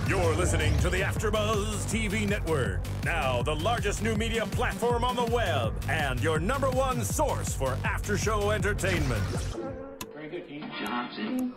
You're listening to the AfterBuzz TV network, now the largest new media platform on the web, and your #1 source for after-show entertainment. Very good, Keith Johnson.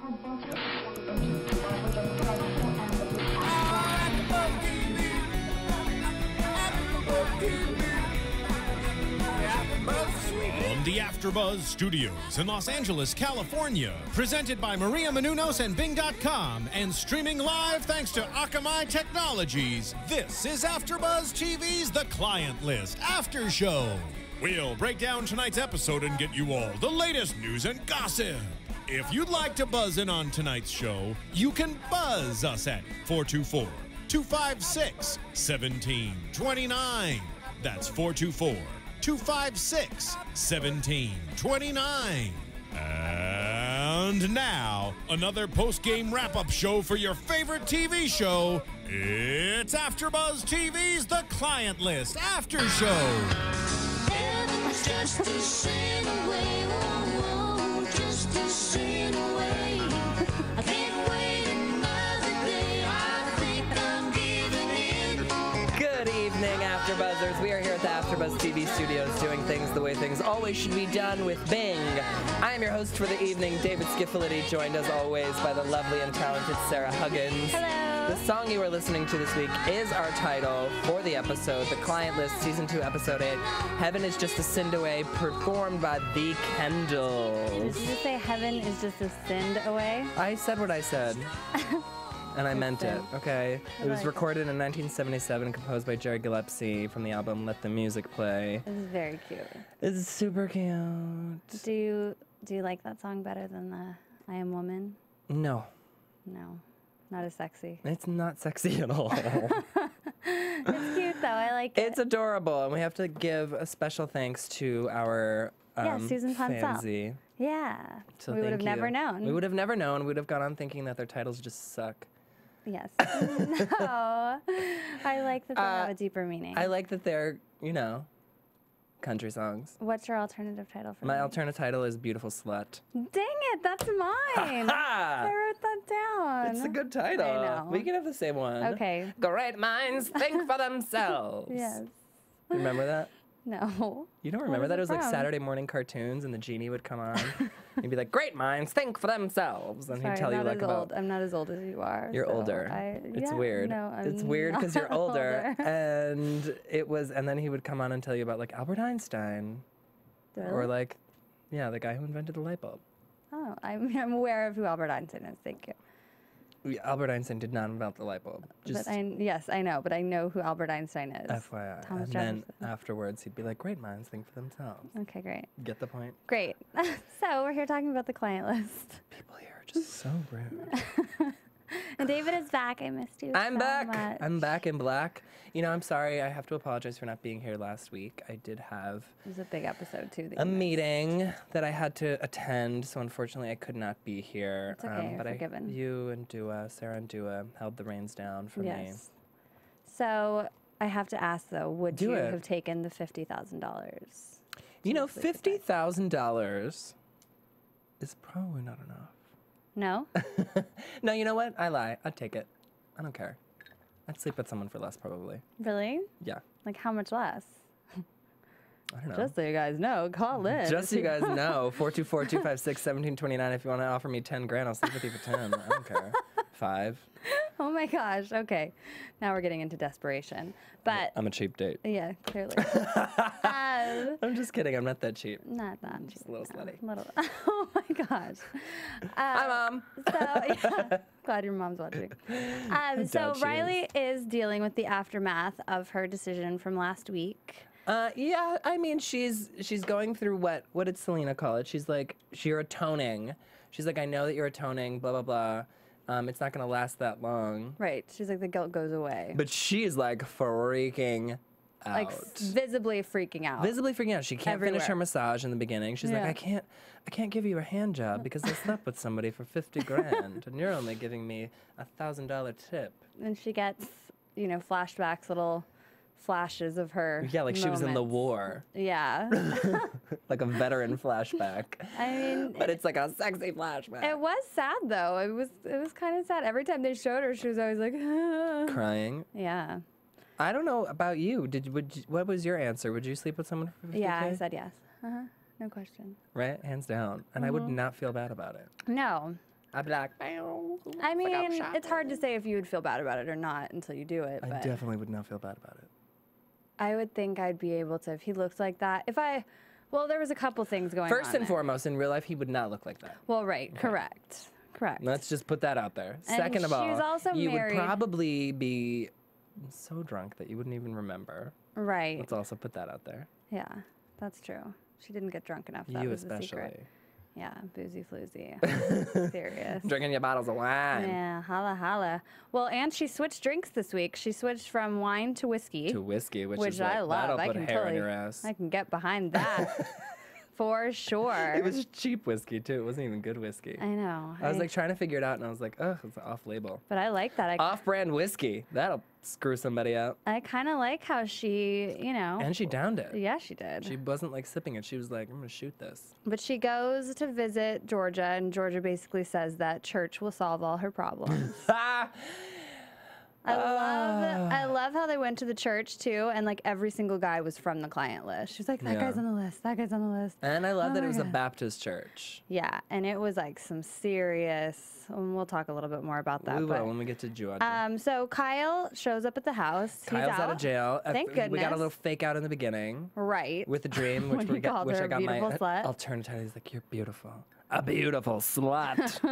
From the AfterBuzz Studios in Los Angeles, California, presented by Maria Menounos and Bing.com, and streaming live thanks to Akamai Technologies, this is AfterBuzz TV's The Client List After Show. We'll break down tonight's episode and get you all the latest news and gossip. If you'd like to buzz in on tonight's show, you can buzz us at 424-256-1729. That's 424-256-1729. And now, another post-game wrap-up show for your favorite TV show. It's AfterBuzz TV's The Client List After Show. Heaven's just a sin away, oh, just a sin away. I can't wait another day, I think I'm giving in. Good evening, AfterBuzzers. We are here at the AfterBuzz TV studios doing things the way things always should be done with Bing. I am your host for the evening, David Schifilliti, joined as always by the lovely and talented Sarah Huggins. Hello. The song you are listening to this week is our title for the episode, The Client List, Season 2, Episode 8. Heaven is Just a Sinned Away, performed by The Kendalls. Did you say heaven is just a sinned away? I said what I said. And I meant it, okay? It was like recorded in 1977 and composed by Jerry Gillespie from the album Let the Music Play. This is very cute. It's super cute. Do you like that song better than the I Am Woman? No, No, not as sexy. it's not sexy at all. It's cute though. I like it. It's adorable, and we have to give a special thanks to our Susan Ponsell. fansy. Yeah. So we would have thank you. never known. We would have never known. We would have gone on thinking that their titles just suck. Yes. No. I like that they have a deeper meaning. I like that they're, country songs. What's your alternative title for My me? alternate title is Beautiful Slut. Dang it, that's mine. I wrote that down. It's a good title. I know. We can have the same one. Okay. Great minds think for themselves. Yes. Remember that? No. You don't remember that? It was like from? Saturday morning cartoons, and the genie would come on. He'd be like, "Great minds think for themselves," and Sorry, he'd tell you I'm not like as about. old. I'm not as old as you are. You're so older. It's yeah, weird. No, It's I'm weird because you're not older. And and then he would come on and tell you about like Albert Einstein, Really? or like, yeah, the guy who invented the light bulb. Oh, I'm aware of who Albert Einstein is. Thank you. Albert Einstein did not invent the light bulb. Just Yes, I know, but I know who Albert Einstein is. FYI. Thomas And then Jefferson. afterwards, he'd be like, "Great minds think for themselves." Okay, great. Get the point? Great. So we're here talking about the client list. People here are just so rude. And David is back. I missed you I'm so back. much. I'm back in black. I'm sorry. I have to apologize for not being here last week. I did have It was a big episode, too. a meeting that I had to attend, so unfortunately I could not be here. It's okay, but you're forgiven. You and Sarah and Dua held the reins down for me. Yes. So I have to ask, though, would Do you it. have taken the $50,000? $50,000 is probably not enough. No? No, you know what? I lie. I'd take it. I don't care. I'd sleep with someone for less, probably. Really? Yeah. Like, how much less? I don't know. Just so you guys know, call in. Just so you guys know, 424-256-1729. If you want to offer me 10 grand, I'll sleep with you for 10. I don't care. 5. Oh my gosh. Okay. Now we're getting into desperation. But I'm a cheap date. yeah, clearly. I'm just kidding. I'm not that cheap. Not that. Just a little slutty. Little. Oh my gosh. Hi, Mom. So yeah, glad your mom's watching. So doubt she Riley is dealing with the aftermath of her decision from last week. Yeah, I mean, she's going through what did Selena call it? She's like, you're atoning. She's like, I know that you're atoning, blah, blah, blah. It's not going to last that long. Right. She's like, the guilt goes away. But she's like freaking out. Like visibly freaking out. Visibly freaking out. She can't finish her Everywhere. massage in the beginning. She's like, Yeah. I can't give you a hand job because I slept with somebody for 50 grand and you're only giving me $1,000 tip. And she gets, flashbacks, little flashes of her. Yeah, like she was in the Moments. war. Yeah. Like a veteran flashback. I mean, But it's like a sexy flashback. it was sad though. It was kind of sad. Every time they showed her, she was always like, Crying. yeah. I don't know about you. What was your answer? Would you sleep with someone for 50K? Yeah, I said yes. No question. Right? Hands down. And I would not feel bad about it. No. I'd be like, I mean, it's hard to say if you would feel bad about it or not until you do it. I But definitely would not feel bad about it. I would think I'd be able to if he looked like that. Well, there was a couple things going on. First and there. foremost, in real life, he would not look like that. Well, right. Correct. Let's just put that out there. And Second of all, she's also you married. would probably be so drunk that you wouldn't even remember. Right. Let's also put that out there. Yeah, that's true. She didn't get drunk enough. That You was the especially. secret. Yeah, boozy floozy. Serious. Drinking your bottles of wine. Yeah, holla holla. Well, and she switched drinks this week. She switched from wine to whiskey. To whiskey, which is I like, love. that'll I put can hair totally, in your ass. I can get behind that for sure. It was cheap whiskey, too. It wasn't even good whiskey. I know. I was like trying to figure it out, and I was like, ugh, it's off-label. but I like that. Off-brand whiskey. That'll screw somebody out. I kind of like how she, And she downed it. yeah, she did. She wasn't like sipping it. She was like, I'm going to shoot this. But she goes to visit Georgia, and Georgia basically says that church will solve all her problems. I love how they went to the church too, and like every single guy was from the client list. She's like, that Yeah. guy's on the list. That guy's on the list. And I love Oh that it my was a God. Baptist church. Yeah, and it was like some serious. And we'll talk a little bit more about that. We but, will when we get to Georgia. so Kyle shows up at the house. Kyle's He's out of jail. Thank We got a goodness. little fake out in the beginning Right. with the dream, When which he called which her I a got my beautiful slut. alternative. He's like, you're beautiful. A beautiful slut.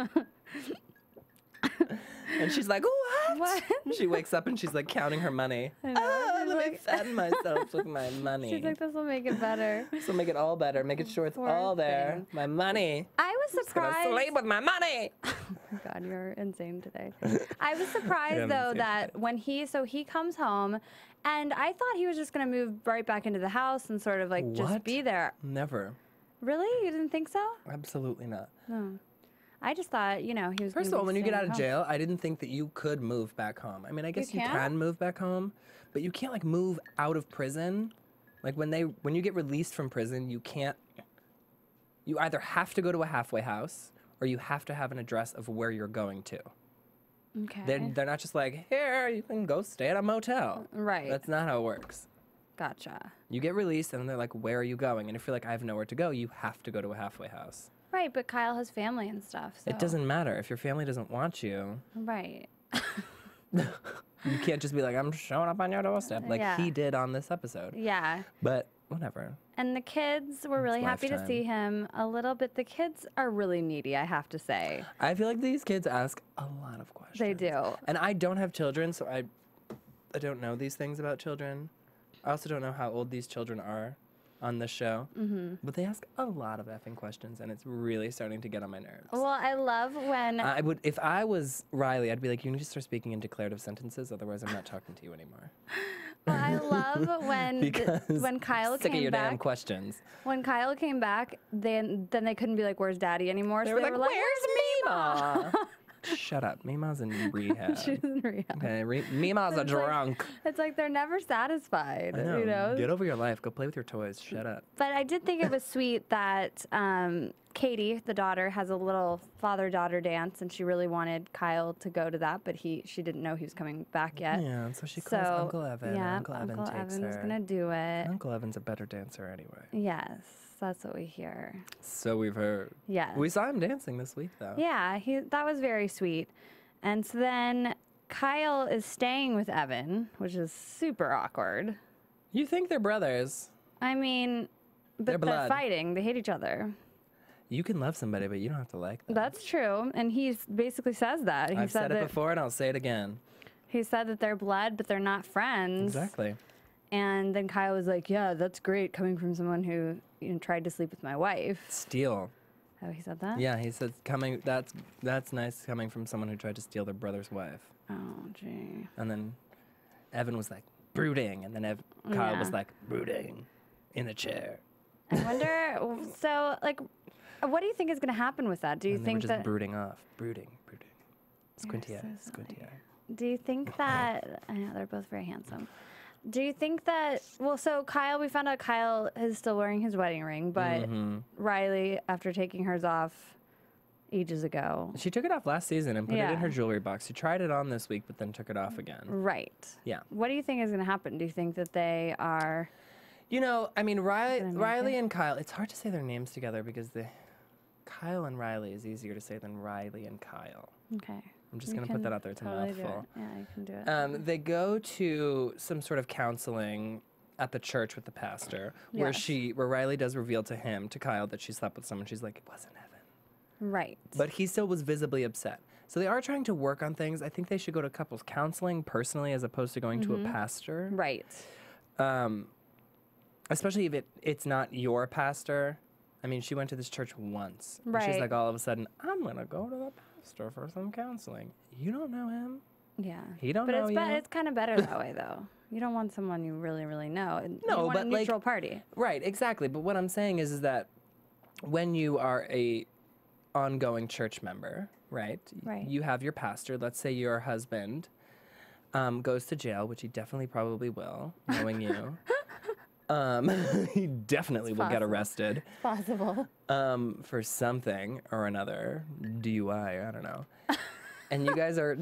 And she's like, what? What? She wakes up and she's like counting her money. know. Oh, She's let me like- fatten myself with my money. She's like, this will make it better. So make it all better. Make it sure it's Poor all there. thing. My money. I was Gonna surprised. sleep with my money. God, you're insane today. I was surprised Yeah, I'm though insane that when he comes home, and I thought he was just gonna move right back into the house and sort of like just What? be there. Never. Really? You didn't think so? Absolutely not. I just thought, he was. First of gonna all, be when you get staying out of home. jail, I didn't think that you could move back home. I mean, I guess you can't? can move back home, but you can't like move out of prison. Like when you get released from prison, you can't. You either have to go to a halfway house or you have to have an address of where you're going to. Okay. They're not just like, here, you can go stay at a motel. Right. That's not how it works. Gotcha. You get released and then they're like, where are you going? And if you're like, I have nowhere to go, you have to go to a halfway house. Right, but Kyle has family and stuff. So. It doesn't matter. If your family doesn't want you, Right. you can't just be like, I'm showing up on your doorstep like Yeah. he did on this episode. Yeah. But whatever. And the kids were really happy to lifetime. see him a little bit. The kids are really needy, I have to say. I feel like these kids ask a lot of questions. They do. And I don't have children, so I don't know these things about children. I also don't know how old these children are on this show. Mm-hmm. But they ask a lot of effing questions, and it's really starting to get on my nerves. Well, I love when. I would, if I was Riley, I'd be like, you need to start speaking in declarative sentences, otherwise I'm not talking to you anymore. Well, I love when Because when Kyle sick of came your damn back. questions. When Kyle came back, then they couldn't be like, "Where's Daddy?" anymore. They So were they like, were like, where's Mima? Shut up. Mima's in rehab. She's in rehab. Okay, Mima's a It's like- drunk. It's like they're never satisfied, I know. you know. Get over your life. Go play with your toys. Shut up. But I did think it was sweet that Katie, the daughter, has a little father-daughter dance, and she really wanted Kyle to go to that, but she didn't know he was coming back yet. Yeah, and so she calls Uncle Evan. Yeah, and Uncle Evan takes Evan's her. gonna do it. Uncle Evan's a better dancer anyway. Yes, that's what we hear. So we've heard. Yes. We saw him dancing this week, though. Yeah, that was very sweet. And so then Kyle is staying with Evan, which is super awkward. You think they're brothers. I mean, They're but they're blood. fighting. They hate each other. You can love somebody, but you don't have to like them. That's true. And he basically says that. I've said it before, and I'll say it again. He said that they're blood, but they're not friends. Exactly. And then Kyle was like, yeah, that's great coming from someone who tried to sleep with my wife. Steal. Oh, he said that? Yeah, he said that's nice coming from someone who tried to steal their brother's wife. Oh, gee. And then Evan was like, brooding. And then Kyle was Yeah. like, brooding in a chair. I wonder, so, like, what do you think is going to happen with that? Do you And they were think just that... brooding off. Brooding. Squinty You're eye. so Squinty silly. eye. Do you think that... I know, they're both very handsome. Do you think that, well, so Kyle, we found out Kyle is still wearing his wedding ring, but Riley, after taking hers off ages ago. She took it off last season and put it in Yeah. her jewelry box. She tried it on this week, but then took it off again. Right. Yeah. What do you think is going to happen? Do you think that they are... You know, I mean, make Riley it? and Kyle, it's hard to say their names together because Kyle and Riley is easier to say than Riley and Kyle. Okay. I'm just going to put that out there. It's a totally do mouthful. it. Yeah, you can do it. They go to some sort of counseling at the church with the pastor where Yes. where Riley does reveal to Kyle, that she slept with someone. She's like, it wasn't heaven. Right. But he still was visibly upset. So they are trying to work on things. I think they should go to couples counseling personally as opposed to going to a pastor. Right. Especially if it's not your pastor. I mean, she went to this church once. And she's Right. like, all of a sudden, I'm going to go to the pastor for some counseling. You don't know him. Yeah. He don't but know it's you. it's kind of better that way, though. You don't want someone you really, really know. And No, you want but, a like- neutral party. Right, exactly. But what I'm saying is that when you are a ongoing church member, right? Right. You have your pastor. Let's say your husband goes to jail, which he definitely probably will, knowing you. He definitely will get possible. arrested Possible. for something or another, DUI, I don't know. And you guys are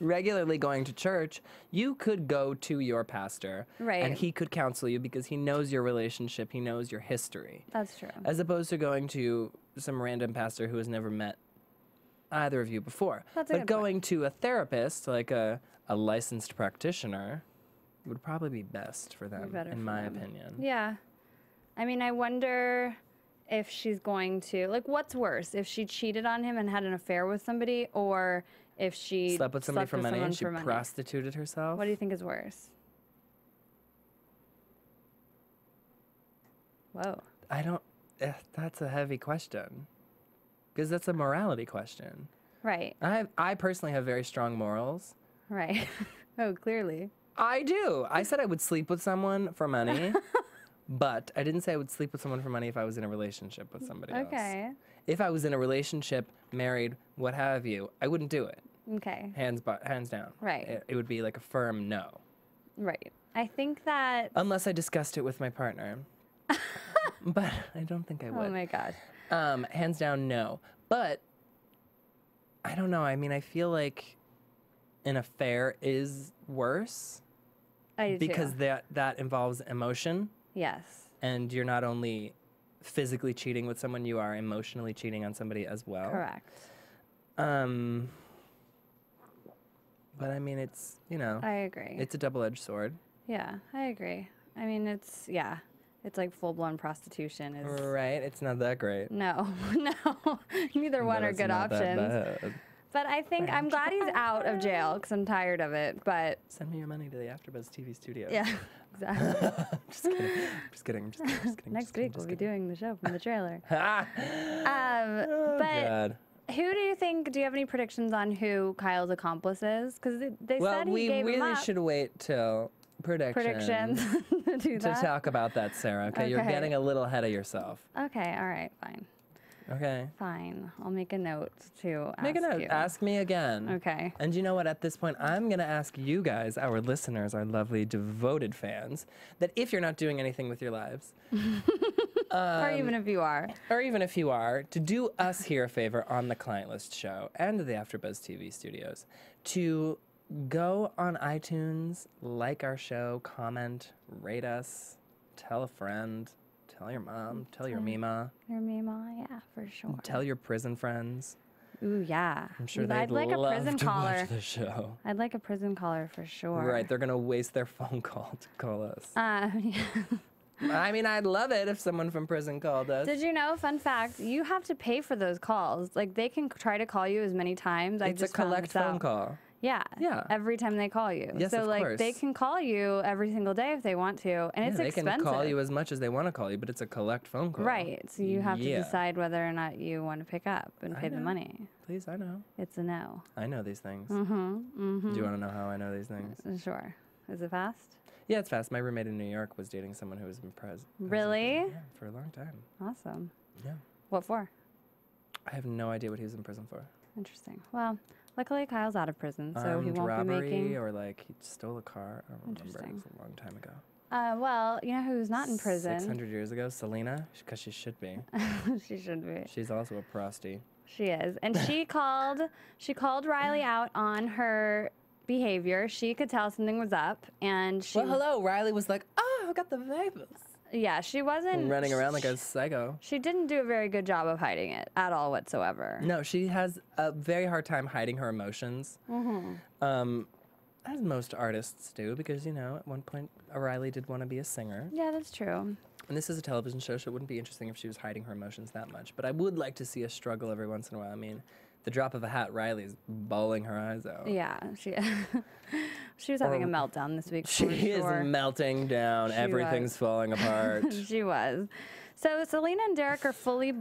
regularly going to church, you could go to your pastor Right. and he could counsel you because he knows your relationship, he knows your history. That's true. As opposed to going to some random pastor who has never met either of you before. That's a But good point. going to a therapist, like a licensed practitioner, would probably be best for them, better in for my them. opinion. Yeah. I mean, I wonder if she's going to, like, what's worse? If she cheated on him and had an affair with somebody, or if she Slept with somebody for money someone and she for money? prostituted herself. What do you think is worse? Whoa. I don't. That's a heavy question. Because that's a morality question. Right. I personally have very strong morals. Right. Oh, clearly. I do. I said I would sleep with someone for money, but I didn't say I would sleep with someone for money if I was in a relationship with somebody else. Okay. If I was in a relationship, married, what have you, I wouldn't do it. Okay. Hands down. Right. It would be like a firm no. Right. I think that. Unless I discussed it with my partner. But I don't think I would. Oh my God. Hands down, no. But I don't know. I mean, I feel like an affair is worse I do because too. that involves emotion, Yes. and you're not only physically cheating with someone, you are emotionally cheating on somebody as well. Correct. But I mean, it's, you know, I agree. it's a double-edged sword. Yeah, I agree. I mean, it's like full-blown prostitution. Is Right? It's not that great. No, no. Neither one But are it's good not that options. bad. But I think I'm glad he's out of jail because I'm tired of it. But Send me your money to the AfterBuzz TV studio. yeah, exactly. Just kidding. I'm just kidding. Next week we'll be doing the show from the trailer. Oh, But God. who do you think? Do you have any predictions on who Kyle's accomplice is? Because they Well, said he we gave him really up. should wait till Predictions to do to that. talk about that, Sarah. Okay, you're Okay. getting a little ahead of yourself. Okay, all right, fine. Okay, Fine. I'll make a note to ask make a note. you. Ask me again. Okay. And you know what? At this point, I'm gonna ask you guys, our listeners, our lovely devoted fans, that if you're not doing anything with your lives, Or even if you are. or even if you are, to do us here a favor on the Client List Show and the AfterBuzz TV studios, to go on iTunes, like our show, comment, rate us, tell a friend, tell your mom, tell your Mima, Your Mima, yeah, for sure. tell your prison friends. Ooh, yeah. I'm sure I'd they'd like a love prison to caller. watch the show. I'd like a prison caller for sure. Right, they're gonna waste their phone call to call us. Yeah. I mean, I'd love it if someone from prison called us. Did you know, fun fact, you have to pay for those calls. Like, they can try to call you as many times. I It's a just found collect this phone out. call. Yeah. Yeah. Every time they call you. Yes, so, of like, they course. can call you every single day if they want to. And it's they expensive. can call you as much as they want to call you, but it's a collect phone call. Right. So you have to Yeah. decide whether or not you want to pick up and I pay the know. money. Please, I know. It's a no. I know these things. Do you want to know how I know these things? Sure. Is it fast? Yeah, it's fast. My roommate in New York was dating someone who was in prison. Really? Yeah, for a long time. Awesome. Yeah. What for? I have no idea what he was in prison for. Interesting. Well, luckily Kyle's out of prison, so he Armed won't robbery, be making. or like he stole a car. I don't remember. It Interesting. was a long time ago. Well, you know who's not in prison? 600 years ago, Selena, because she should be. She should be. She's also a prosty. She is, and she called Riley out on her behavior. She could tell something was up, and she. Well, hello. Riley was like, "Oh, I got the vapors." Yeah, she wasn't Running around like a psycho. She didn't do a very good job of hiding it at all whatsoever. No, she has a very hard time hiding her emotions. As most artists do, because, you know, at one point, Riley did want to be a singer. Yeah, that's true. And this is a television show, so it wouldn't be interesting if she was hiding her emotions that much. But I would like to see a struggle every once in a while. I mean, the drop of a hat, Riley's bawling her eyes out. Yeah, she was having a meltdown this week. She is sure. melting down. Everything's falling apart. She was. So Selena and Derek are fully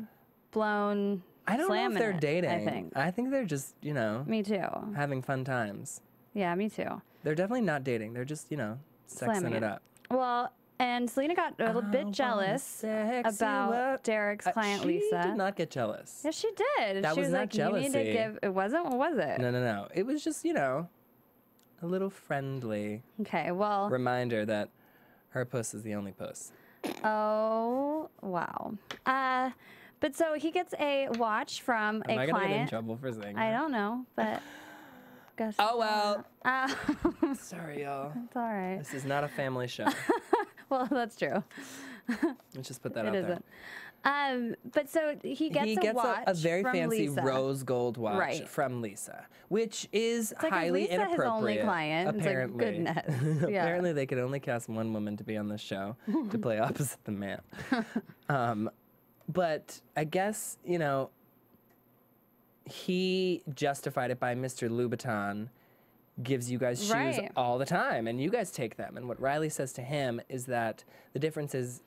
blown. I don't know if they're dating. I think they're just, you know, Me too. having fun times. Yeah, me too. They're definitely not dating. They're just, you know, sexing Slamming it up. Well, and Selena got a little bit jealous about Derek's client, Lisa. She did not get jealous. Yes, she did. That she was was not like, you need to jealousy. give. It wasn't. What was it? No. It was just, you know, a little friendly Okay. Well. reminder that her puss is the only puss. Oh wow. But so he gets a watch from Am a I gonna get in client. trouble for saying I that? don't know, but. Guess Oh, well. not. Sorry, y'all. It's all right. This is not a family show. Well, that's true. Let's just put that It out isn't. there. But so he gets a watch a very from fancy Lisa. rose gold watch Right. from Lisa, which is Like, is highly Lisa inappropriate. his only client? It's like, Apparently, goodness. Yeah. apparently they could only cast one woman to be on this show to play opposite the man. But I guess, you know, he justified it by Mr. Louboutin gives you guys shoes Right. all the time, and you guys take them. And what Riley says to him is that the difference is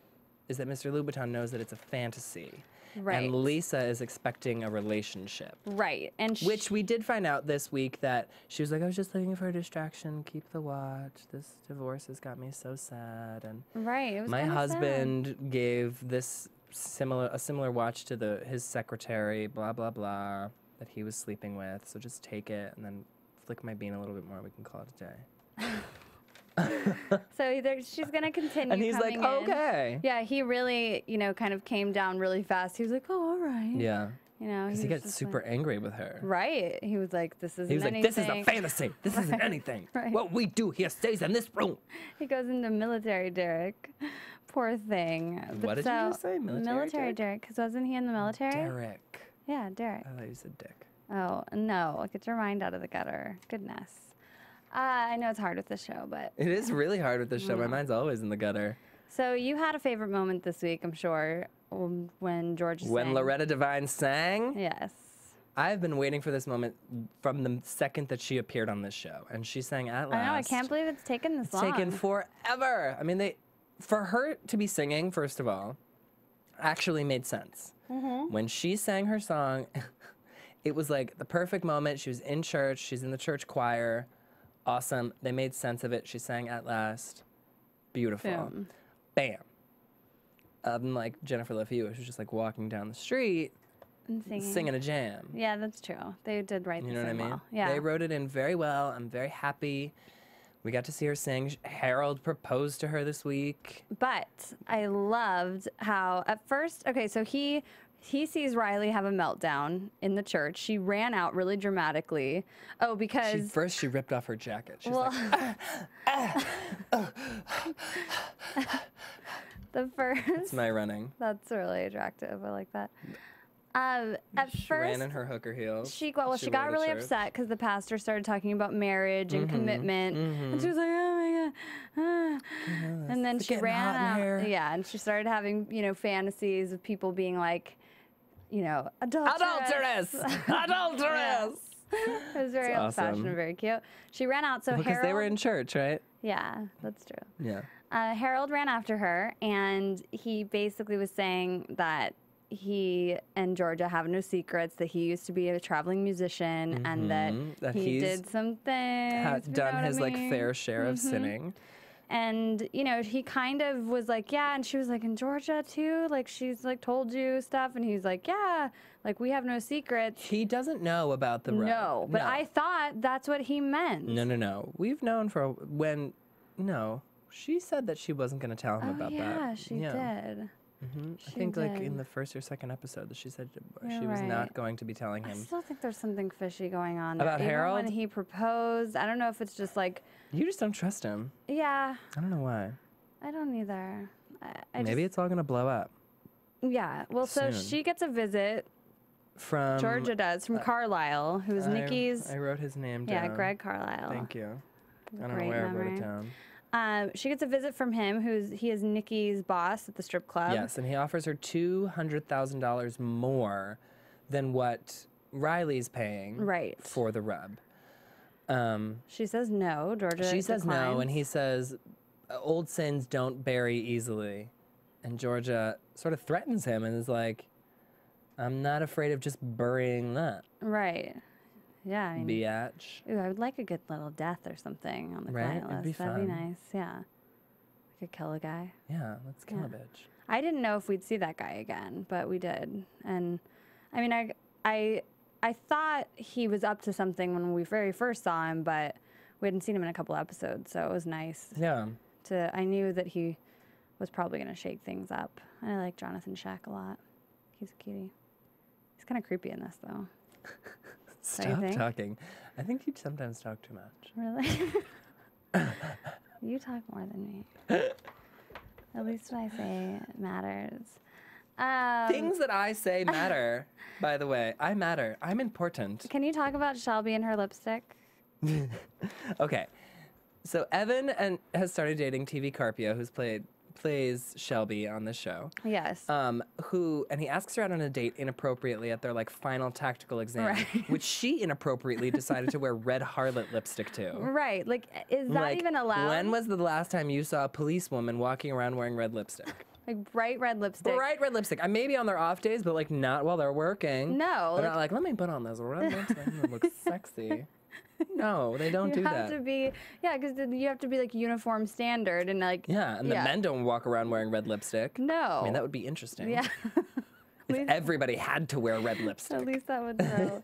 that Mr. Louboutin knows that it's a fantasy. Right. And Lisa is expecting a relationship. Right. And Which we did find out this week that she was like, I was just looking for a distraction, keep the watch. This divorce has got me so sad. And right. It was my kinda husband gave this a similar watch to his secretary, blah, blah, blah, that he was sleeping with. So just take it and then flick my bean a little bit more. We can call it a day. So she's gonna continue. And he's like, coming in. okay. Yeah, he really, kind of came down really fast. He was like, oh, all right. Yeah. Because He gets super angry with her. Right. He was like, this isn't He was like, anything. this is a fantasy. This isn't anything. Right. What we do here stays in this room. He goes into military Derek. Poor thing. What did you just say? Military Derek? Because wasn't he in the military? Derek. Yeah, Derek. I thought you said dick. Oh, no. Get your mind out of the gutter. Goodness. I know it's hard with this show, but. It is really hard with this show. My mind's always in the gutter. So you had a favorite moment this week, I'm sure, when George sang. When Loretta Devine sang, Yes. I've been waiting for this moment from the second that she appeared on this show. And she sang at last. I know. I can't believe it's taken this long. It's taken forever. I mean, for her to be singing, first of all, actually made sense. Mm-hmm. When she sang her song, it was like the perfect moment. She was in church. She's in the church choir. Awesome. They made sense of it. She sang at last. Beautiful. Boom. Bam. Unlike Jennifer Love Hewitt, who's just like walking down the street And singing a jam. Yeah, that's true. They did write You this know what I in mean? well. Yeah. They wrote it in very well. I'm very happy. We got to see her sing. Harold proposed to her this week. But I loved how at first, okay, so he sees Riley have a meltdown in the church. She ran out really dramatically. Oh, because First she ripped off her jacket. She's well, like, the first it's my running. that's really attractive. I like that. At She first, ran in her hooker heels. she wore got to really church. upset because the pastor started talking about marriage and commitment, and she was like, "Oh my god!" And then it's she getting ran hot in out. here. Yeah, and she started having fantasies of people being like, adulteress. Adulteress! It was very That's old-fashioned awesome. and very cute. She ran out, so Because Harold. they were in church, right? Yeah, that's true. Yeah. Harold ran after her, and he basically was saying that he and Georgia have no secrets, that he used to be a traveling musician, and that That he he's did some things. Had you know done what I his like mean? fair share of sinning. And, you know, he kind of was like, yeah. And she was like, in Georgia, too? Like, she's, like, told you stuff. And he's like, yeah. Like, we have no secrets. He doesn't know about the rub. No. But I thought that's what he meant. No. We've known for when... No. She said that she wasn't going to tell him about that. Yeah, she did. I think, like, in the first or second episode, that she said she was not going to be telling him. I still think there's something fishy going on. About Even Harold? when he proposed. I don't know if it's just, like... You just don't trust him. Yeah. I don't know why. I don't either. Maybe it's all going to blow up. Yeah. Well, so soon. she gets a visit. From... Georgia does, from Carlisle, who's Nikki's... I wrote his name down. Yeah, Greg Carlisle. Thank you. I don't know Great where I wrote memory. it down. She gets a visit from him, he is Nikki's boss at the strip club. Yes, and he offers her $200,000 more than what Riley's paying for the rub. She says no. Georgia She says no, declines. and he says, old sins don't bury easily. And Georgia sort of threatens him and is like, I'm not afraid of just burying that. Right. Yeah. I mean, Biatch. ooh, I would like a good little death or something on the Right? client It'd list. be That'd be fun. nice. Yeah. I could kill a guy. Yeah, let's kill a bitch. I didn't know if we'd see that guy again, but we did. And I mean, I thought he was up to something when we very first saw him, but we hadn't seen him in a couple episodes, so it was nice. Yeah. I knew that he was probably going to shake things up. I like Jonathan Shack a lot. He's a cutie. He's kind of creepy in this, though. Stop talking. I think you sometimes talk too much. Really? You talk more than me. At least what I say matters. Things that I say matter, by the way. I matter. I'm important. Can you talk about Shelby and her lipstick? Okay. So Evan has started dating TV Carpio, who's plays Shelby on the show. Yes. And he asks her out on a date inappropriately at their like final tactical exam, Right. which she inappropriately decided to wear red harlot lipstick to. Right. Like, is that Like, even allowed? When was the last time you saw a policewoman walking around wearing red lipstick? Like bright red lipstick. Bright red lipstick. I maybe on their off days, but like not while they're working. No. They're not like, let me put on this red lipstick and look sexy. No, they don't do You have that. to be, yeah, because you have to be like uniform standard and like. Yeah, and the men don't walk around wearing red lipstick. No. I mean, that would be interesting. Yeah. If everybody had to wear red lipstick. At least that would throw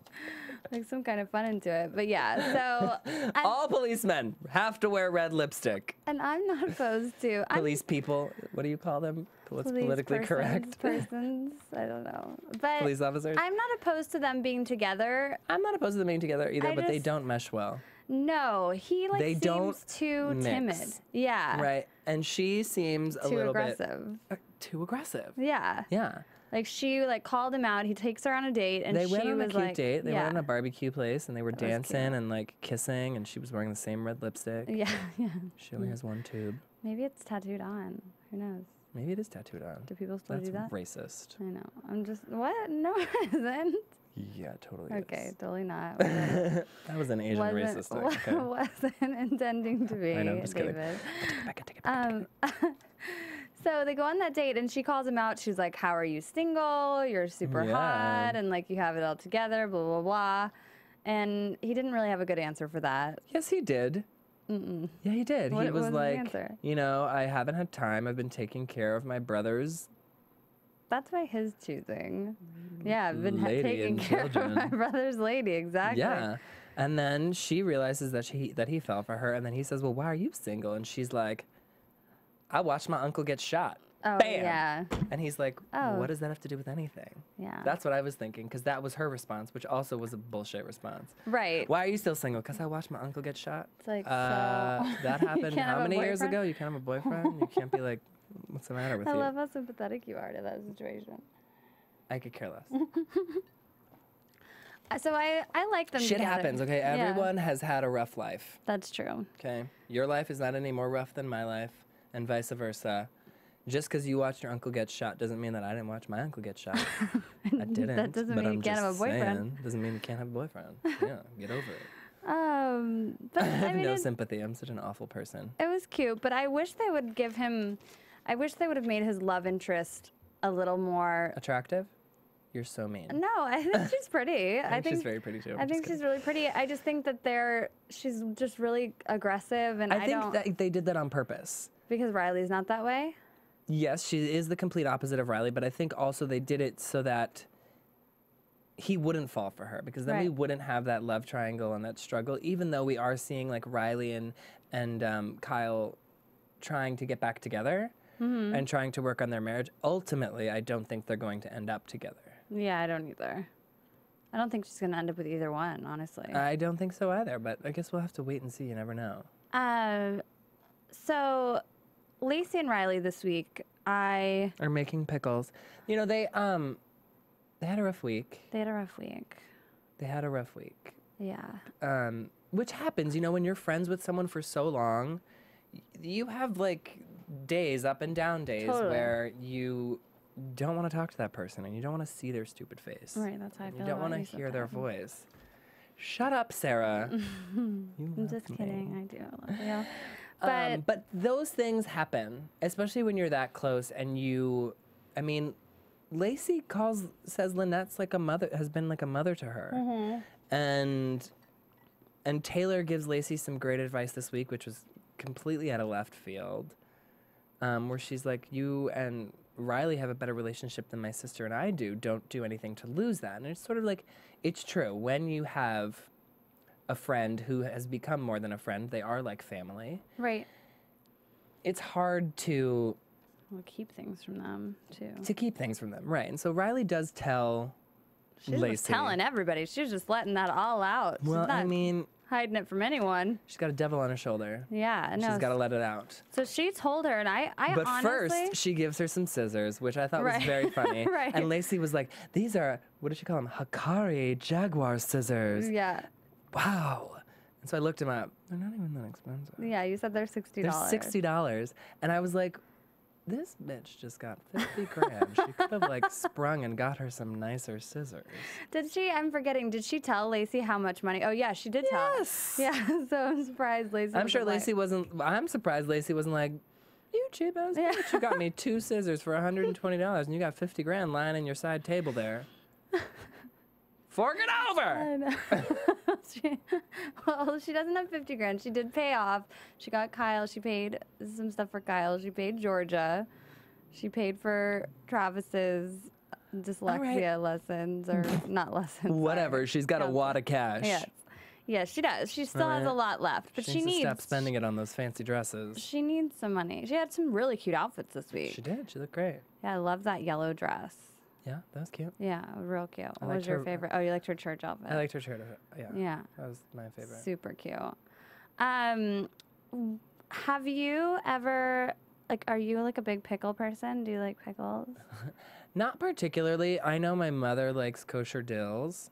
like some kind of fun into it. But yeah, so. All policemen have to wear red lipstick. And I'm not opposed to. Police people, what do you call them? What's Police politically correct? Persons, I don't know. But Police officers? I'm not opposed to them being together. I'm not opposed to them being together either, but they just- don't mesh well. No, he like They seems don't too mix. timid. Yeah. Right. And she seems a Too little aggressive. bit too aggressive. Yeah. Yeah. Like she like called him out. He takes her on a date, and They she went on a was cute like, date. They yeah. went on a barbecue place and they were That was dancing cute. and like kissing, and she was wearing the same red lipstick. Yeah, yeah. She only has one tube. Maybe it's tattooed on. Who knows? Maybe it is tattooed on. Do people still That's do that? racist. I know. I'm just what? No, it isn't. Yeah, totally. Okay, is. totally not. That was an Asian racist thing. Okay. Wasn't intending to be. I know, I'm just kidding. David. I take it back. So they go on that date, and she calls him out. She's like, "How are you single? You're super Yeah. hot, and like you have it all together." Blah blah blah. And he didn't really have a good answer for that. Yes, he did. Yeah, he did. What he was was the like, answer? you know, I haven't had time. I've been taking care of my brother's That's by his choosing. Yeah, I've been Lady taking and care of my children. brother's lady. Exactly. Yeah. And then she realizes that he fell for her, and then he says, "Well, why are you single?" And she's like, "I watched my uncle get shot." Oh Bam! yeah. And he's like, Oh. "What does that have to do with anything?" Yeah. That's what I was thinking, because that was her response, which also was a bullshit response. Right. Why are you still single? Because I watched my uncle get shot. It's like, so That you happened can't have how a many years boyfriend? ago? You can't have a boyfriend? You can't be like, what's the matter with I you? love how sympathetic you are to that situation. I could care less. So I like them Shit together. happens, okay? Yeah, Everyone has had a rough life, that's true. okay? Your life is not any more rough than my life, and vice versa. Just because you watched your uncle get shot doesn't mean that I didn't watch my uncle get shot. I didn't. That doesn't but mean I'm you can't have a just boyfriend. saying, doesn't mean you can't have a boyfriend. Yeah, get over it. But I I have mean, no it, sympathy. I'm such an awful person. it was cute. But I wish they would give him. I wish they would have made his love interest a little more. Attractive? You're so mean. No, I think she's pretty. I think she's very pretty too. I think she's really pretty. I just think that she's just really aggressive, and I think that they did that on purpose. Because Riley's not that way? Yes, she is the complete opposite of Riley, but I think also they did it so that he wouldn't fall for her, because then we wouldn't have that love triangle and that struggle, even though we are seeing like Riley and Kyle trying to get back together and trying to work on their marriage. Ultimately, I don't think they're going to end up together. Yeah, I don't either. I don't think she's going to end up with either one, honestly. I don't think so either, but I guess we'll have to wait and see. You never know. So Lacey and Riley this week, are making pickles. You know, they had a rough week. They had a rough week. Yeah. Which happens, you know, when you're friends with someone for so long, you have like days, up and down days, where you don't want to talk to that person and you don't want to see their stupid face. Right, that's how I feel. You don't want to hear their voice. Shut up, Sarah. I'm just kidding. I do. I love you. But those things happen, especially when you're that close and Lacey says Lynette's like a mother, has been like a mother to her. And Taylor gives Lacey some great advice this week, which was completely out of left field, where she's like, you and Riley have a better relationship than my sister and I do. Don't do anything to lose that. And it's sort of like, it's true. When you have a friend who has become more than a friend, they are like family. Right. It's hard to keep things from them, too. To keep things from them, right. And so Riley does tell Lacey. She's telling everybody. She's just letting that all out. Well, she's not hiding it from anyone. She's got a devil on her shoulder. Yeah, no. She's got to let it out. So she told her, and I but honestly... first, she gives her some scissors, which I thought was very funny. Right. And Lacey was like, these are, what did she call them? Hikari Jaguar scissors. Yeah. Wow. And so I looked them up. They're not even that expensive. Yeah, you said they're $60. They're $60. And I was like, this bitch just got 50 grand. She could have like sprung and got her some nicer scissors. Did she? I'm forgetting. Did she tell Lacey how much money? Oh yeah, she did tell. Yes. Yeah. So I'm surprised Lacey. I'm sure Lacey wasn't. I'm surprised Lacey wasn't like, you cheap ass bitch. You got me 2 scissors for $120, and you got 50 grand lying in your side table there. Fork it over. I know. Well, she doesn't have 50 grand. She did pay off. She got Kyle. She paid some stuff for Kyle. She paid Georgia. She paid for Travis's dyslexia lessons, or not lessons. Whatever. Sorry. She's got a wad of cash. Yes. Yes, she does. She still has a lot left, but she needs to stop spending it on those fancy dresses. She needs some money. She had some really cute outfits this week. She did. She looked great. Yeah, I love that yellow dress. Yeah, that was cute. Yeah, real cute. What was your favorite? Oh, you liked her church outfit. I liked her church outfit. Yeah. Yeah. That was my favorite. Super cute. Have you ever, are you like a big pickle person? Do you like pickles? Not particularly. I know my mother likes kosher dills.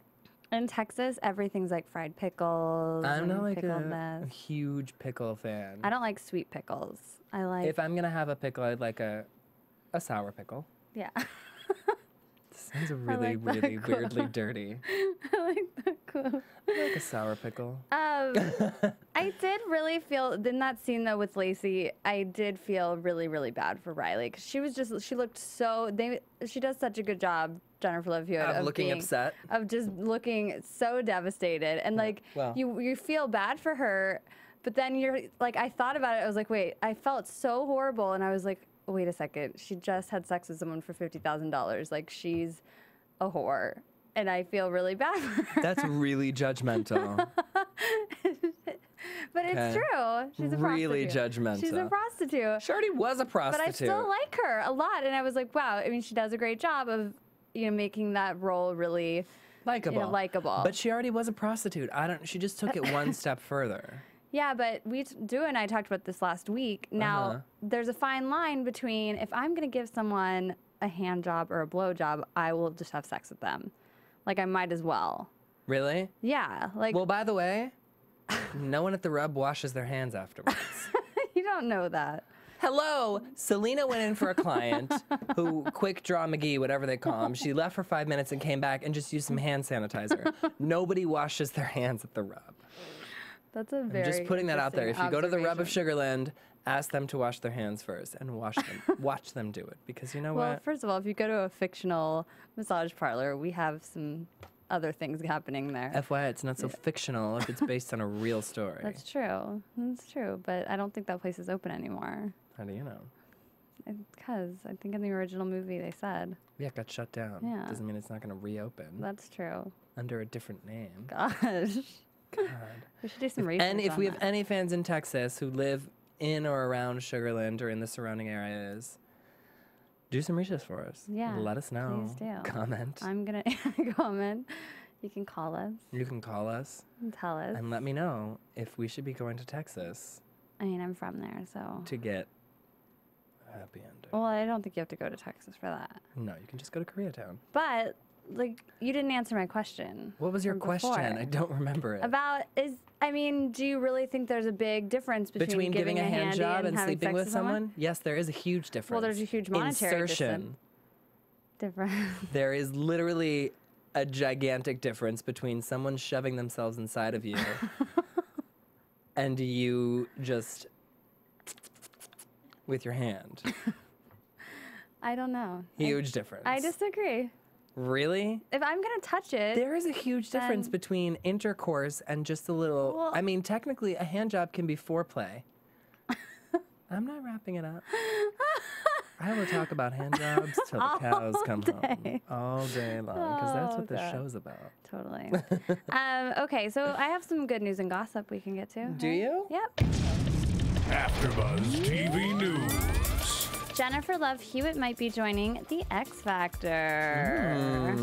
In Texas, everything's like fried pickles. I'm not like a huge pickle fan. I don't like sweet pickles. I like. If I'm going to have a pickle, I'd like a sour pickle. Yeah. Sounds really, really weirdly dirty. I like that quote. I like a sour pickle. I did really feel, in that scene though with Lacey, I did feel really, really bad for Riley, because she looked so, she does such a good job, Jennifer Love Hewitt, of looking upset. Of just looking so devastated. And you feel bad for her, but then you're like, I thought about it, I was like, wait, I felt so horrible, and I was like, wait a second, she just had sex with someone for $50,000. Like, she's a whore. And I feel really bad for her. That's really judgmental. But it's true. She's a prostitute. Really judgmental. She's a prostitute. She already was a prostitute. But I still like her a lot. And I was like, wow, I mean, she does a great job of, making that role really likable. But she already was a prostitute. She just took it one step further. Yeah, but Dua and I talked about this last week. Now, there's a fine line between, if I'm going to give someone a hand job or a blow job, I will just have sex with them. Like, I might as well. Really? Yeah. Well, by the way, no one at the rub washes their hands afterwards. You don't know that. Hello, Selena went in for a client who, quick draw McGee, whatever they call him. She left for 5 minutes and came back and just used some hand sanitizer. Nobody washes their hands at the rub. That's a I'm very just putting that out there. If you go to the Rub of interesting Sugarland, ask them to wash their hands first and watch them do it. Because you know Well, what? first of all, if you go to a fictional massage parlor, we have some other things happening there. FYI, it's not so fictional if it's based on a real story. That's true. That's true. But I don't think that place is open anymore. How do you know? Because I think in the original movie they said. Yeah, it got shut down. Yeah. Doesn't mean it's not going to reopen That's true. under a different name. Gosh. God. We should do some research And if on we have that. any fans in Texas who live in or around Sugarland or in the surrounding areas, do some research for us. Yeah, Let us know. please do. Comment. I'm going to comment. You can call us You can call us and tell us. and let me know if we should be going to Texas I mean, I'm from there, so. to get a happy ending. Well, I don't think you have to go to Texas for that. No, you can just go to Koreatown. But, like, you didn't answer my question. What was your from question? before. I don't remember it. Do you really think there's a big difference between giving a hand handy job and having sleeping sex with someone? Yes, there is a huge difference. Well, there's a huge monetary Insertion. difference. There is literally a gigantic difference between someone shoving themselves inside of you and you just with your hand. I don't know. Huge difference. I disagree. Really? If I'm going to touch it, There is a huge difference Then- between intercourse and just a little. Well- I mean, technically, a hand job can be foreplay. I'm not wrapping it up. I will talk about hand jobs till the cows come home. All day long, because that's what this God. show's about. Totally. Okay, so I have some good news and gossip we can get to. Do right? you? Yep. AfterBuzz TV News. Jennifer Love Hewitt might be joining the X Factor.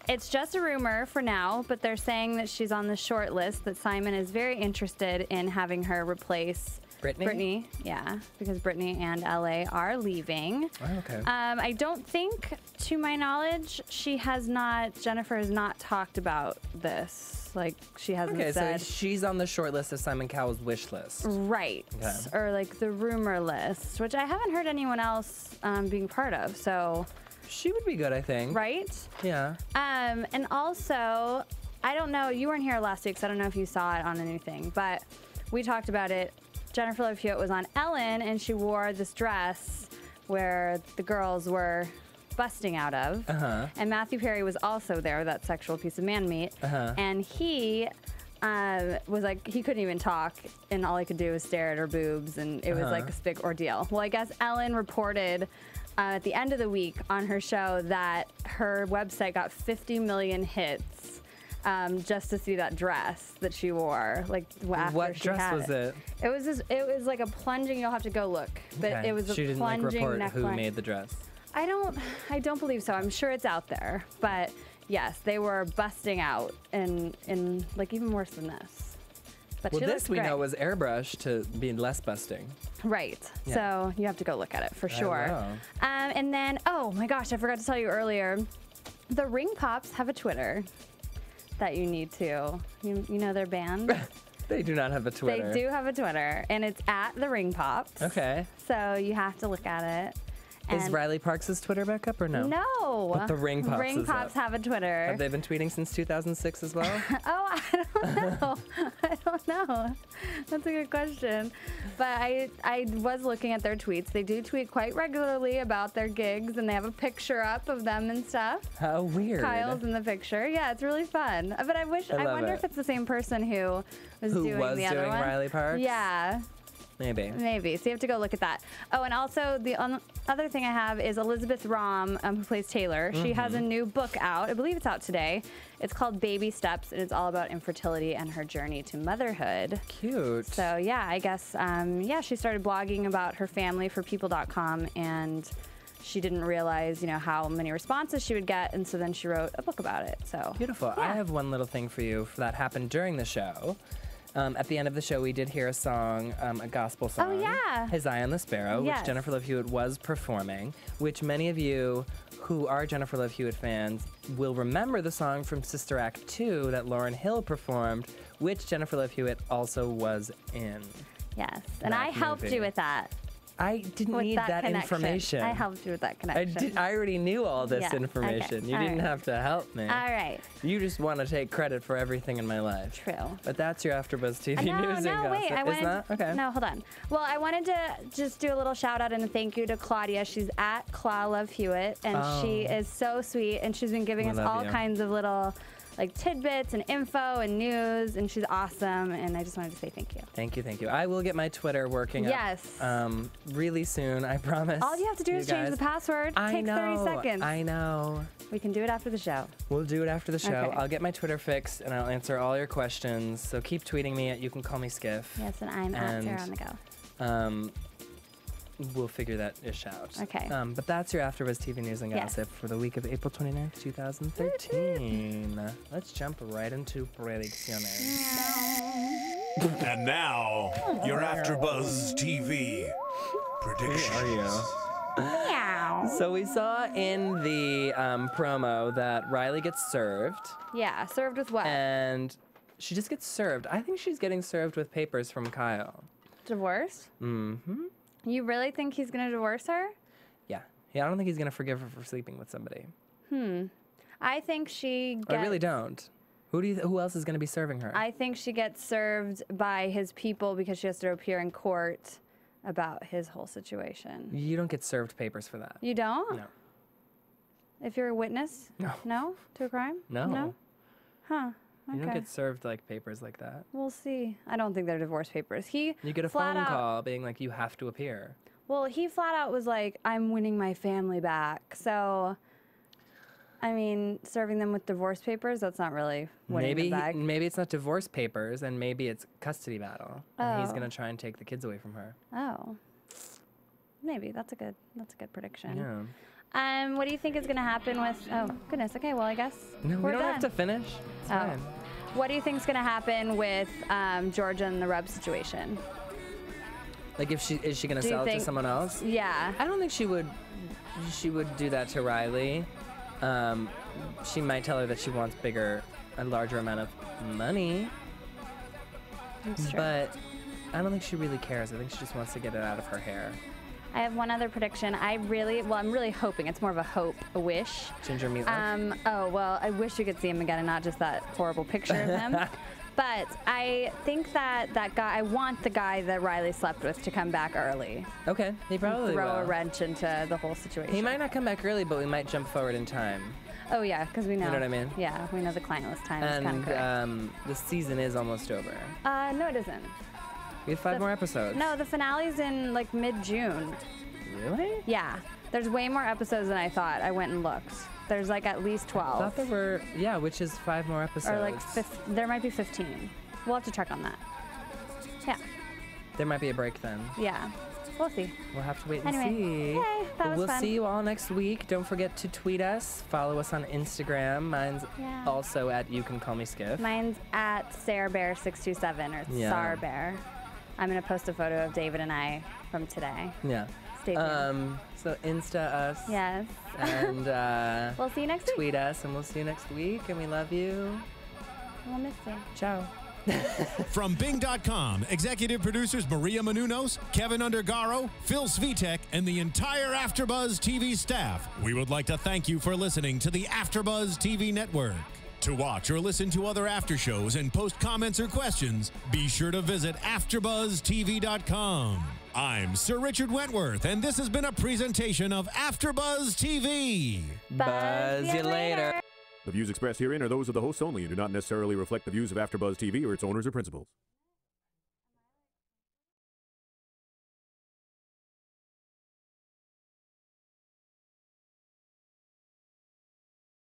It's just a rumor for now, but they're saying that she's on the short list, that Simon is very interested in having her replace Brittany? Yeah, because Brittany and LA are leaving. Oh, okay. I don't think, to my knowledge, Jennifer has not talked about this. Like, she hasn't Okay, so said. she's on the short list of Simon Cowell's wish list. Right. Okay. Or like the rumor list, which I haven't heard anyone else being part of. So, She would be good, I think. right? Yeah. And also, I don't know, you weren't here last week, so I don't know if you saw it on anything, but we talked about it. Jennifer Love Hewitt was on Ellen, and she wore this dress where the girls were busting out of. Uh-huh. And Matthew Perry was also there, that sexual piece of man meat. Uh-huh. And he was like, he couldn't even talk, and all he could do was stare at her boobs, and it was like this big ordeal. Well, I guess Ellen reported at the end of the week on her show that her website got 50 million hits just to see that dress that she wore. Like after What she dress had was it? It was it was like a plunging. You'll have to go look, but Okay. it was a She didn't like plunging report who neckline. made the dress. I don't believe so. I'm sure it's out there, but yes, they were busting out in like even worse than this. But Well, she this looked we great. know was airbrushed to be less busting. Right. Yeah. So you have to go look at it for sure. will. And then, oh my gosh, I forgot to tell you earlier, the Ring Pops have a Twitter that you need to. You know their band? They do not have a Twitter. They do have a Twitter, and it's at the Ring Pops. Okay. So you have to look at it. Is And- Riley Parks' Twitter back up or no? No. But the Ring Pops Ring is Pops up. have a Twitter. Have they been tweeting since 2006 as well? Oh, I don't know. I don't know. That's a good question. But I was looking at their tweets. They do tweet quite regularly about their gigs, and they have a picture up of them and stuff. How weird. Kyle's in the picture. Yeah, it's really fun. But I love wonder it. if it's the same person who was Who doing was the other doing one. Riley Parks? Yeah. Maybe. Maybe. So you have to go look at that. Oh, and also the other thing I have is Elizabeth Rom, who plays Taylor. She has a new book out. I believe it's out today. It's called Baby Steps, and it's all about infertility and her journey to motherhood. Cute. So yeah, I guess she started blogging about her family for people.com, and she didn't realize, how many responses she would get, and so then she wrote a book about it. So Beautiful. yeah. I have one little thing for you that happened during the show. At the end of the show, we did hear a song, a gospel song. Oh, yeah. His Eye on the Sparrow, Yes. which Jennifer Love Hewitt was performing, which many of you who are Jennifer Love Hewitt fans will remember the song from Sister Act 2 that Lauryn Hill performed, which Jennifer Love Hewitt also was in. Yes, and That I helped movie. you with that. I didn't with need that connection. information. I helped you with that connection. I already knew all this Yeah, information. okay, You all didn't right. have to help me. All right. You just want to take credit for everything in my life. True. But that's your AfterBuzz TV No, news and no, wait. gossip. I wanted. Is that? Okay. No, hold on. Well, I wanted to just do a little shout out and a thank you to Claudia. She's at Claw Love Hewitt, and she is so sweet. And she's been giving We us love all you. kinds of little like tidbits and info and news, and she's awesome. And I just wanted to say thank you. Thank you, thank you. I will get my Twitter working Yes. up really soon, I promise. All you have to do is change the password. Takes 30 seconds. I know. We can do it after the show. We'll do it after the show. Okay. I'll get my Twitter fixed, and I'll answer all your questions. So keep tweeting me at You Can Call Me Skiff. Yes, and I'm at Sarah on the go. We'll figure that ish out. Okay. But that's your AfterBuzz TV news and Yes. gossip for the week of April 29th, 2013. Let's jump right into predicciones. And now, your AfterBuzz TV predictions. So we saw in the promo that Riley gets served, Yeah, served with what? and she just gets served. I think she's getting served with papers from Kyle. Divorce? Mm-hmm. You really think he's gonna divorce her? Yeah. I don't think he's gonna forgive her for sleeping with somebody. I think she gets. I really don't. Who else is gonna be serving her? I think she gets served by his people because she has to appear in court about his whole situation. You don't get served papers for that. You don't? No. If you're a witness? No. No? To a crime? No. No? Huh. You don't Okay. get served like papers like that. We'll see. I don't think they're divorce papers. You get a flat phone out- call being like, you have to appear. Well, he flat out was like, I'm winning my family back. So, I mean, serving them with divorce papers, that's not really winning them back. Maybe it's not divorce papers, and maybe it's custody battle. And he's Oh. gonna try and take the kids away from her. Oh. Maybe. That's a good prediction. Yeah. What do you think is going to happen with... Oh, goodness. Okay, well, I guess No, we're we don't done. have to finish. It's Oh. fine. What do you think is going to happen with Georgia and the Rub situation? Like, is she gonna Do you sell it to think- someone else? Yeah. I don't think she would. She would do that to Riley. She might tell her that she wants a larger amount of money. That's true. But I don't think she really cares. I think she just wants to get it out of her hair. I have one other prediction. I'm really hoping. It's more of a hope, a wish. Ginger meatloaf. Oh, well, I wish you could see him again and not just that horrible picture of him. But I think that guy, I want the guy that Riley slept with to come back early. Okay, he probably Throw will. a wrench into the whole situation. He might not come back early, but we might jump forward in time. Oh, yeah, because we know. You know what I mean? Yeah, we know the clientless time is kind of And correct. the season is almost over. No, it isn't. We have 5 more episodes. No, the finale's in like mid-June. Really? Yeah, there's way more episodes than I thought. I went and looked. There's like at least 12. I thought there were, which is 5 more episodes. Or like there might be 15. We'll have to check on that. Yeah, There might be a break then. yeah. We'll see. We'll have to wait and Anyway, see. yay, that But was we'll fun. see you all next week. Don't forget to tweet us. Follow us on Instagram. Mine's Yeah. also at You Can Call Me Skiff. Mine's at SarahBear627 or Yeah. SarBear. I'm gonna post a photo of David and I from today. Yeah. Stay tuned. So Insta us. Yes. And We'll see you next week. tweet us, and we'll see you next week. And we love you. We'll miss you. Ciao. From Bing.com, executive producers Maria Menounos, Kevin Undergaro, Phil Svitek, and the entire AfterBuzz TV staff, we would like to thank you for listening to the AfterBuzz TV network. To watch or listen to other after shows and post comments or questions, be sure to visit AfterBuzzTV.com. I'm Sir Richard Wentworth, and this has been a presentation of AfterBuzz TV. Buzz you later. The views expressed herein are those of the hosts only and do not necessarily reflect the views of AfterBuzz TV or its owners or principals.